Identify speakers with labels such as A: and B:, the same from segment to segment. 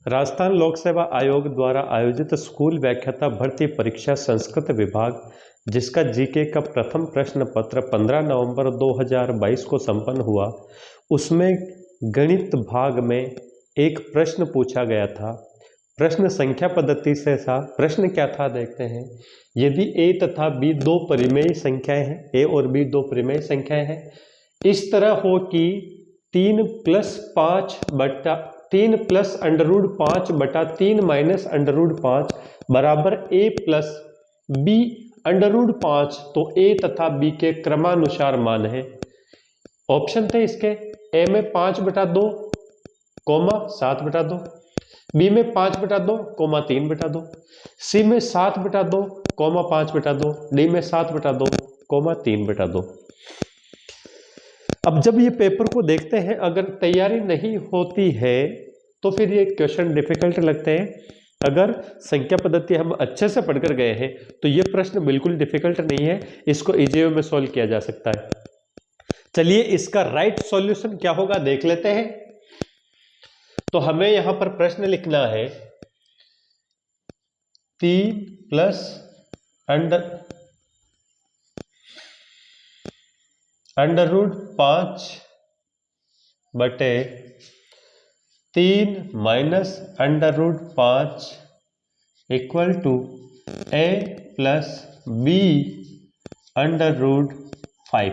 A: राजस्थान लोक सेवा आयोग द्वारा आयोजित स्कूल व्याख्याता भर्ती परीक्षा संस्कृत विभाग, जिसका जीके का प्रथम प्रश्न पत्र 15 नवंबर 2022 को संपन्न हुआ, उसमें गणित भाग में एक प्रश्न पूछा गया था। प्रश्न संख्या पद्धति से था। प्रश्न क्या था देखते हैं। यदि ए तथा बी दो परिमेय संख्याएं हैं, ए और बी दो परिमेय संख्याएं हैं, इस तरह हो कि 3 प्लस √5/3 माइनस √5 बराबर a प्लस बी √5, तो a तथा b के क्रमानुसार मान है। ऑप्शन थे इसके, a में 5/2, 7/2, बी में 5/2, 3/2, सी में 7/2, 5/2, डी में 7/2, 3/2। अब जब ये पेपर को देखते हैं, अगर तैयारी नहीं होती है तो फिर ये क्वेश्चन डिफिकल्ट लगते हैं। अगर संख्या पद्धति हम अच्छे से पढ़कर गए हैं तो ये प्रश्न बिल्कुल डिफिकल्ट नहीं है, इसको इजी वे में सॉल्व किया जा सकता है। चलिए इसका राइट सॉल्यूशन क्या होगा देख लेते हैं। तो हमें यहां पर प्रश्न लिखना है 3 plus √5/3 minus √5 equal to a plus b √5।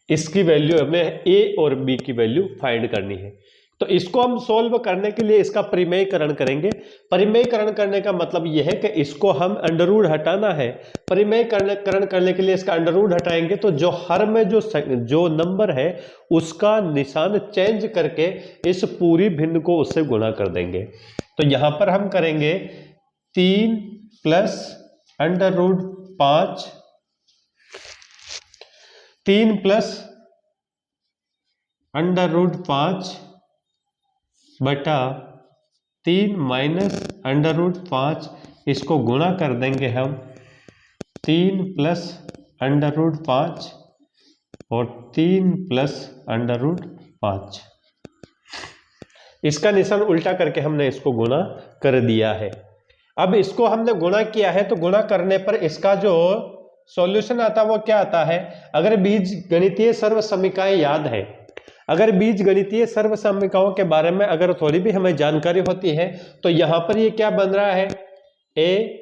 A: इसकी वैल्यू हमें a और b की वैल्यू फाइंड करनी है। तो इसको हम सोल्व करने के लिए इसका परिमेयकरण करेंगे। परिमेयकरण करने का मतलब यह है कि इसको हम अंडर हटाना है। परिमेयकरण करने के लिए इसका अंडर हटाएंगे तो जो हर में जो नंबर है उसका निशान चेंज करके इस पूरी भिन्न को उससे गुणा कर देंगे। तो यहां पर हम करेंगे 3 प्लस √5, 3 प्लस √5/3 माइनस √5, इसको गुणा कर देंगे हम 3 प्लस √5 और 3 प्लस √5। इसका निशान उल्टा करके हमने इसको गुणा कर दिया है। अब इसको हमने गुणा किया है तो गुणा करने पर इसका जो सॉल्यूशन आता है वो क्या आता है। अगर बीज गणितीय सर्वसमीकाएं याद है, अगर बीज गणितीय सर्वसमीकाओं के बारे में अगर थोड़ी भी हमें जानकारी होती है तो यहां पर ये क्या बन रहा है, ए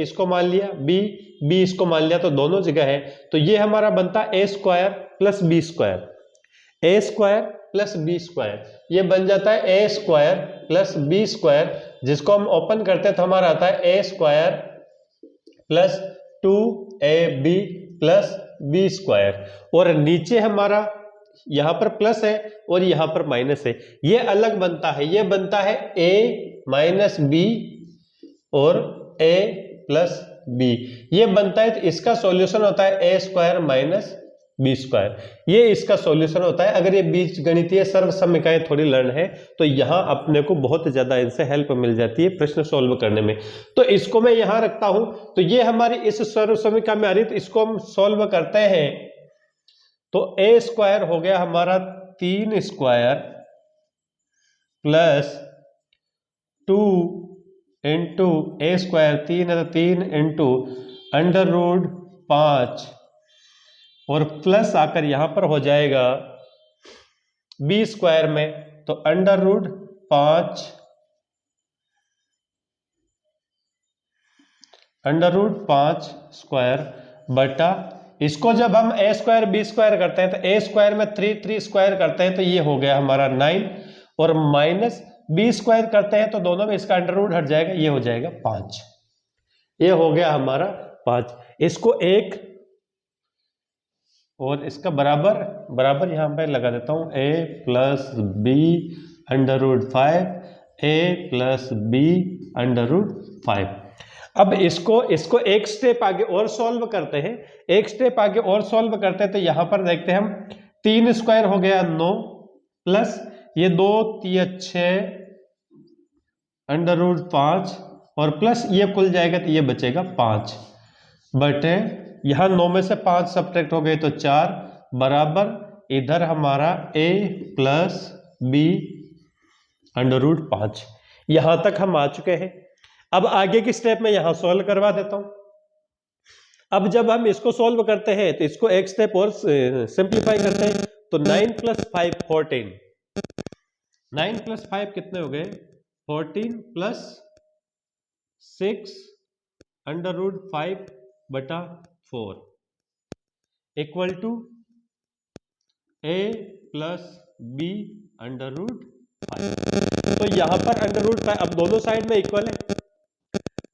A: इसको मान लिया, बी इसको मान लिया, तो दोनों जगह है। तो ये हमारा बनता है a² plus b², a² plus b², ये बन जाता है a² प्लस b², जिसको हम ओपन करते हैं तो हमारा आता है a² plus 2ab plus b², और नीचे हमारा यहां पर प्लस है और यहां पर माइनस है, ये अलग बनता है। ये बनता है a माइनस बी और a प्लस बी, ये बनता है। तो इसका सॉल्यूशन होता है a² माइनस b², ये इसका सॉल्यूशन होता है। अगर ये बीज गणितीय सर्वसमीकाएं थोड़ी लर्न है तो यहां अपने को बहुत ज्यादा इनसे हेल्प मिल जाती है प्रश्न सॉल्व करने में। तो इसको मैं यहां रखता हूं, तो ये हमारी इस सर्वसमीका में आ रही, तो इसको हम सॉल्व करते हैं। तो a² हो गया हमारा 3² प्लस 2 इंटू a², 3 है तो 3 इंटू √5 और प्लस आकर यहां पर हो जाएगा b² में, तो √5² बटा, इसको जब हम a² b² करते हैं तो a² में 3 करते हैं तो ये हो गया हमारा 9, और माइनस b² करते हैं तो दोनों में इसका अंडर हट जाएगा, ये हो जाएगा 5, ये हो गया हमारा 5। इसको एक और इसका बराबर यहां पे लगा देता हूं, a plus b √5, a plus b √5। अब इसको एक स्टेप आगे और सॉल्व करते हैं, तो यहां पर देखते हैं हम 3² हो गया 9 प्लस ये 2 3 6 √5 और प्लस ये खुल जाएगा तो ये बचेगा 5 बटे, यहां 9 में से 5 सब्ट्रैक्ट हो गए तो 4 बराबर इधर हमारा a प्लस बी √5। यहां तक हम आ चुके हैं। अब आगे की स्टेप में यहां सॉल्व करवा देता हूं। अब जब हम इसको सॉल्व करते हैं तो इसको एक स्टेप और सिंप्लीफाई करते हैं, तो 9 + 5 14। 9 + 5 कितने हो गए? 14 + 6 √5/4 इक्वल टू a + b √5। तो यहां पर √5, अब दोनों साइड में इक्वल है,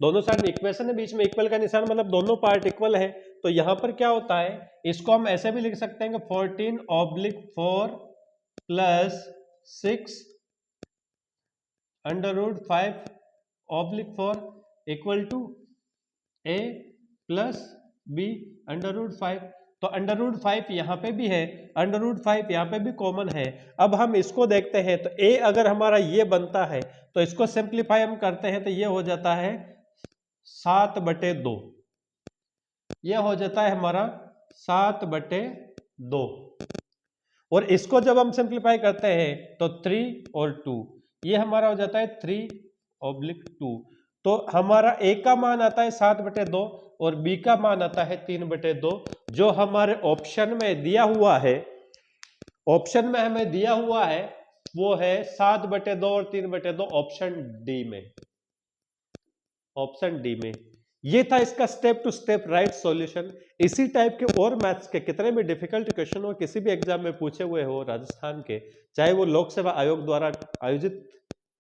A: दोनों साइड इक्वेशन है, बीच में इक्वल का निशान मतलब दोनों पार्ट इक्वल है। तो यहां पर क्या होता है, इसको हम ऐसे भी लिख सकते हैं कि 14/4 + 6 √5/4 इक्वल टू a + b √5। तो √5 यहां पे भी है, √5 यहां पे भी कॉमन है। अब हम इसको देखते हैं, तो a अगर हमारा ये बनता है तो इसको सिंप्लीफाई हम करते हैं तो ये हो जाता है 7/2। ये हो जाता है हमारा 7/2। और इसको जब हम सिंप्लीफाई करते हैं तो 3 और 2, ये हमारा हो जाता है 3/2। तो हमारा a का मान आता है 7/2 और b का मान आता है 3/2। जो हमारे ऑप्शन में दिया हुआ है, ऑप्शन में हमें दिया हुआ है वो है 7/2 और 3/2, ऑप्शन डी में, ऑप्शन डी में। ये था इसका step to step right solution. इसी टाइप के और मैथ्स के कितने भी डिफिकल्ट क्वेश्चन हो, किसी भी एग्जाम में पूछे हुए हो राजस्थान के, चाहे वो लोक सेवा आयोग द्वारा आयोजित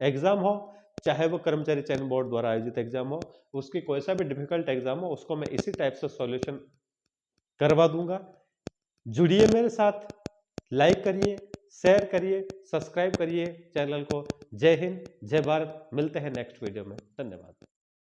A: एग्जाम हो, चाहे वो कर्मचारी चयन बोर्ड द्वारा आयोजित एग्जाम हो, उसकी कोई सा भी डिफिकल्ट एग्जाम हो, उसको मैं इसी टाइप से सॉल्यूशन करवा दूंगा। जुड़िए मेरे साथ, लाइक करिए, शेयर करिए, सब्सक्राइब करिए चैनल को। जय हिंद, जय भारत। मिलते हैं नेक्स्ट वीडियो में। धन्यवाद।